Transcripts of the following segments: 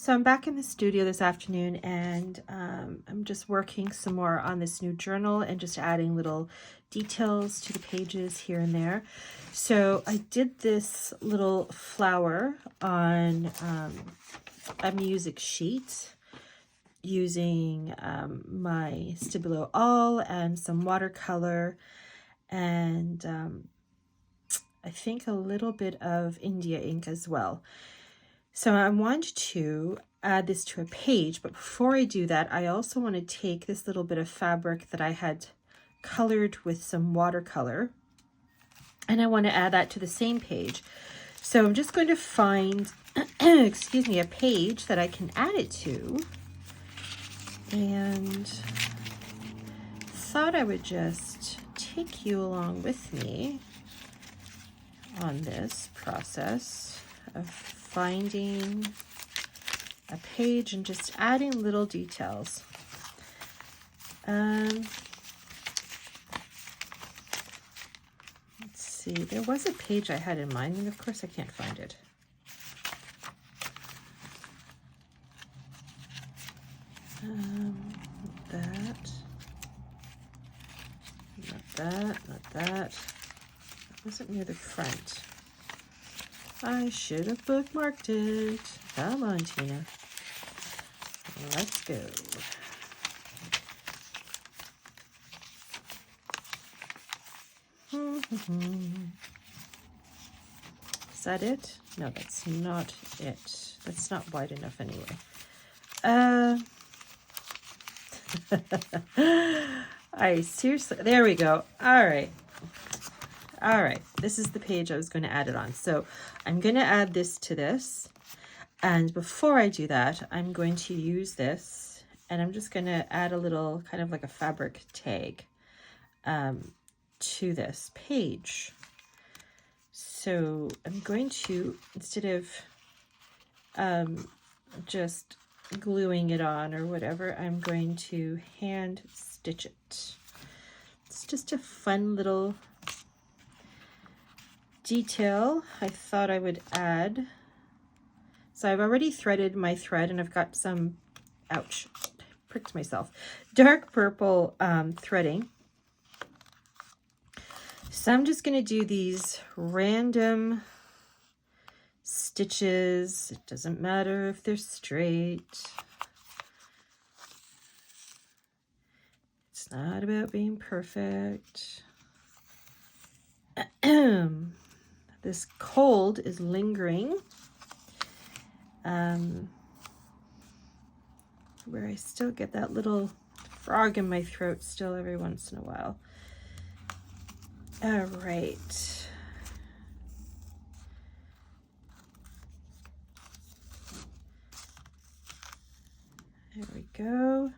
So I'm back in the studio this afternoon, and I'm just working some more on this new journal and just adding little details to the pages here and there. So I did this little flower on a music sheet using my Stabilo All and some watercolor and I think a little bit of India ink as well. So I want to add this to a page, but before I do that, I also want to take this little bit of fabric that I had colored with some watercolor, and I want to add that to the same page. So I'm just going to find, excuse me, a page that I can add it to, and thought I would just take you along with me on this process of finding a page and just adding little details. Let's see, there was a page I had in mind, and of course I can't find it. Not that. It wasn't near the front. I should have bookmarked it. Come on, Tina. Let's go. Is that it? No, that's not it. That's not wide enough anyway. I seriously, there we go. All right. This is the page I was going to add it on. So I'm going to add this to this. And before I do that, I'm going to use this, and I'm just going to add a little kind of like a fabric tag to this page. So I'm going to, instead of just gluing it on or whatever, I'm going to hand stitch it. It's just a fun little detail I thought I would add. So I've already threaded my thread, and I've got some, ouch, pricked myself, dark purple threading. So I'm just going to do these random stitches. It doesn't matter if they're straight. It's not about being perfect. This cold is lingering, where I still get that little frog in my throat still every once in a while. All right. There we go.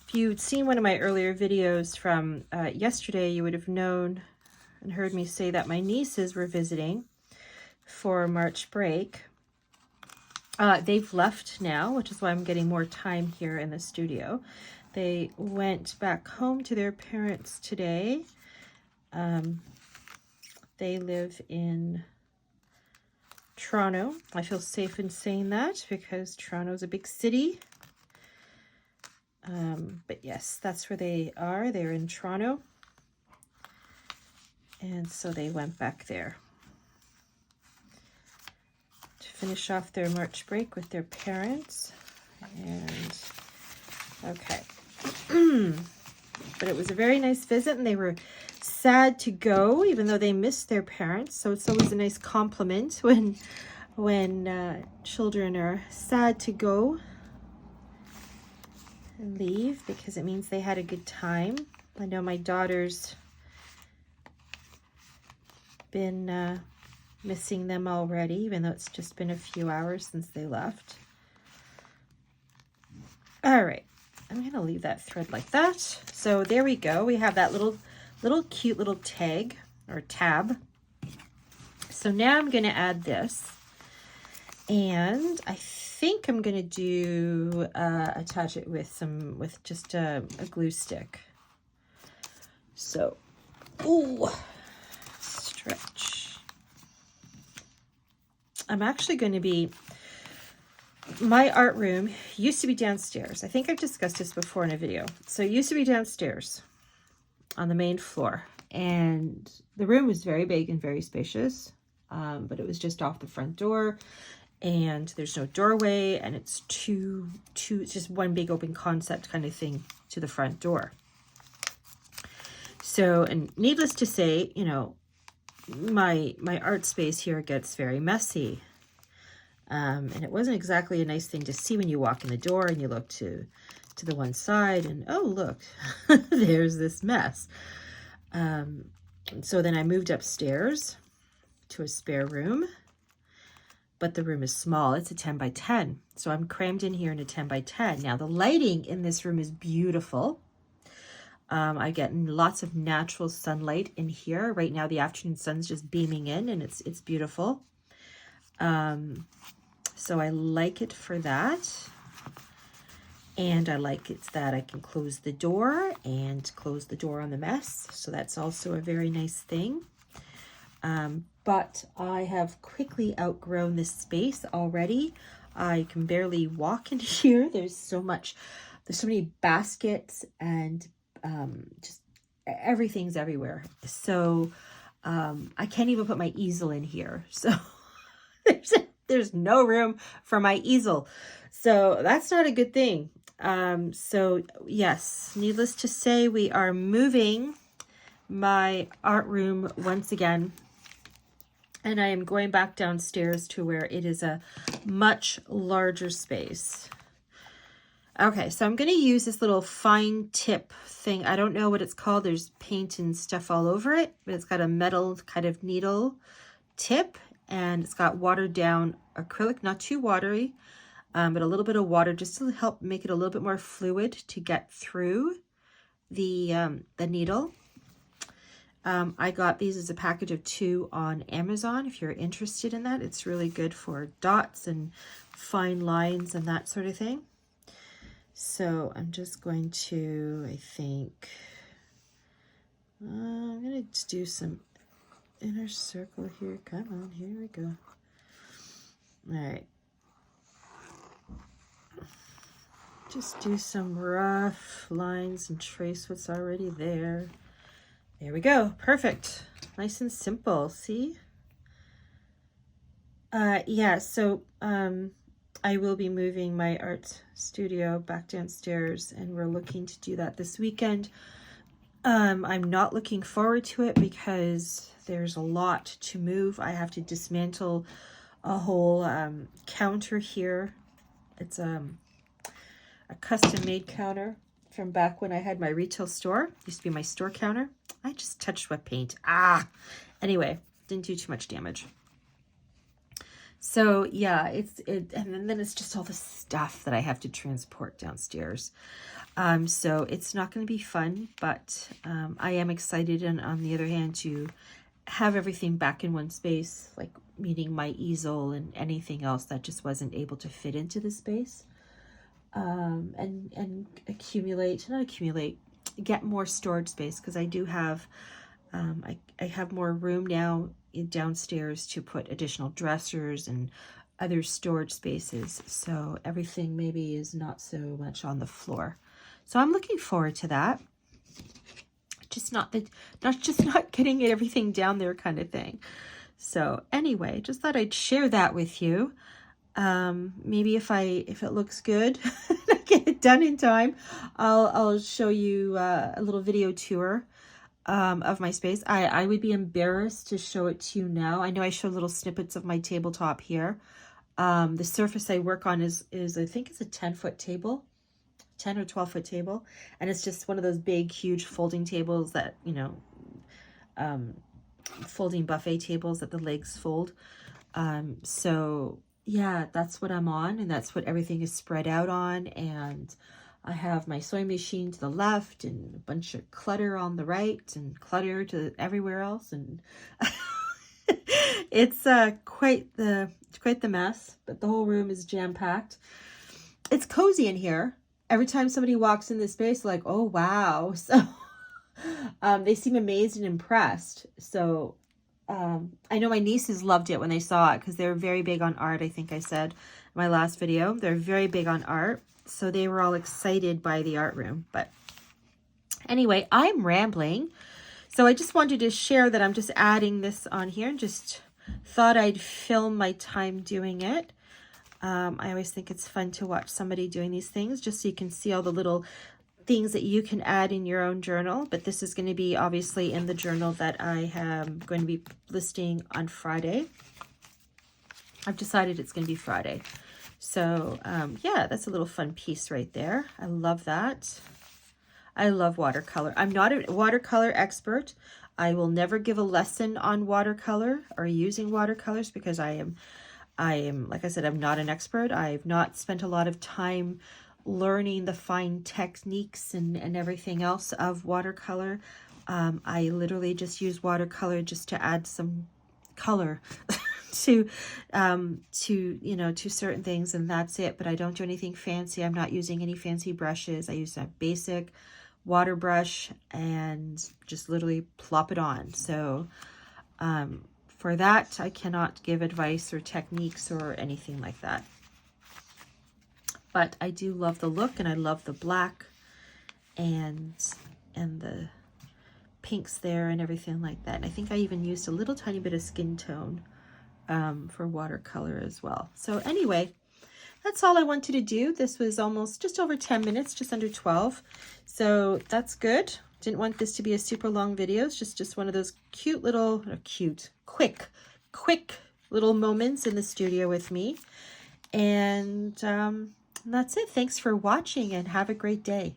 If you'd seen one of my earlier videos from yesterday, you would have known and heard me say that my nieces were visiting for March break. They've left now, which is why I'm getting more time here in the studio. They went back home to their parents today. They live in Toronto. I feel safe in saying that because Toronto is a big city. But yes, that's where they are. They're in Toronto. And so they went back there to finish off their March break with their parents. And okay. But it was a very nice visit, and they were sad to go, even though they missed their parents. So it's always a nice compliment when children are sad to go and leave, because it means they had a good time. I know my daughter's been missing them already, even though it's just been a few hours since they left. All right, I'm gonna leave that thread like that. So there we go. We have that little cute little tag or tab. So now I'm gonna add this, and I think I'm gonna do attach it with just a glue stick. So, ooh, stretch. I'm actually going to be, my art room used to be downstairs. I think I've discussed this before in a video. So it used to be downstairs on the main floor. And the room was very big and very spacious, but it was just off the front door. And there's no doorway, and it's it's just one big open concept kind of thing to the front door. So, and needless to say, you know, my art space here gets very messy. And it wasn't exactly a nice thing to see when you walk in the door and you look to the one side and, oh, look, there's this mess. So then I moved upstairs to a spare room, but the room is small. It's a 10 by 10. So I'm crammed in here in a 10 by 10. Now the lighting in this room is beautiful. I get lots of natural sunlight in here. Right now the afternoon sun's just beaming in, and it's beautiful. So I like it for that. And I like it that I can close the door and close the door on the mess. So that's also a very nice thing. But I have quickly outgrown this space already. I can barely walk in here. There's so many baskets and just everything's everywhere. So I can't even put my easel in here. So there's no room for my easel. So that's not a good thing. So yes, needless to say, we are moving my art room once again. And I am going back downstairs to where it is a much larger space. Okay, so I'm going to use this little fine tip thing. I don't know what it's called. There's paint and stuff all over it, but it's got a metal kind of needle tip, and it's got watered down acrylic, not too watery, but a little bit of water just to help make it a little bit more fluid to get through the needle. I got these as a package of 2 on Amazon. If you're interested in that, it's really good for dots and fine lines and that sort of thing. So I'm just going to, I think, I'm going to do some inner circle here. Come on, here we go. All right. Just do some rough lines and trace what's already there. There we go. Perfect. Nice and simple. See? Yeah, so I will be moving my art studio back downstairs, and we're looking to do that this weekend. I'm not looking forward to it because there's a lot to move. I have to dismantle a whole counter here. It's a custom-made counter from back when I had my retail store. It used to be my store counter. I just touched wet paint. Anyway, didn't do too much damage. So yeah, and then it's just all the stuff that I have to transport downstairs. So it's not going to be fun, but I am excited, and on the other hand, to have everything back in one space, like meaning my easel and anything else that just wasn't able to fit into the space. And get more storage space, because I do have, I have more room now downstairs to put additional dressers and other storage spaces. So everything maybe is not so much on the floor. So I'm looking forward to that. Just not getting everything down there kind of thing. So anyway, just thought I'd share that with you. Maybe if it looks good, I get it done in time, I'll show you a little video tour of my space. I would be embarrassed to show it to you now. I know I showed little snippets of my tabletop here. The surface I work on is I think it's a 10-foot table, 10 or 12-foot table, and it's just one of those big, huge folding tables that, you know, folding buffet tables that the legs fold. So yeah, that's what I'm on, and that's what everything is spread out on. And I have my sewing machine to the left and a bunch of clutter on the right and clutter to everywhere else. And it's quite the mess, but the whole room is jam-packed. It's cozy in here. Every time somebody walks in this space, like, oh, wow. So they seem amazed and impressed. So I know my nieces loved it when they saw it because they're very big on art. I think I said in my last video, they're very big on art. So they were all excited by the art room. But anyway, I'm rambling. So I just wanted to share that I'm just adding this on here and just thought I'd film my time doing it. I always think it's fun to watch somebody doing these things just so you can see all the little things that you can add in your own journal. But this is going to be obviously in the journal that I am going to be listing on Friday. I've decided it's going to be Friday. So yeah, that's a little fun piece right there. I love that. I love watercolor. I'm not a watercolor expert. I will never give a lesson on watercolor or using watercolors because I am, like I said, I'm not an expert. I've not spent a lot of time learning the fine techniques and everything else of watercolor. I literally just use watercolor just to add some color to you know, to certain things, and that's it. But I don't do anything fancy. I'm not using any fancy brushes. I use a basic water brush and just literally plop it on. So for that, I cannot give advice or techniques or anything like that. But I do love the look, and I love the black and the pinks there and everything like that. And I think I even used a little tiny bit of skin tone for watercolor as well. So anyway, that's all I wanted to do. This was almost just over 10 minutes, just under 12. So that's good. Didn't want this to be a super long video. It's just one of those cute little, quick little moments in the studio with me. And that's it. Thanks for watching and have a great day.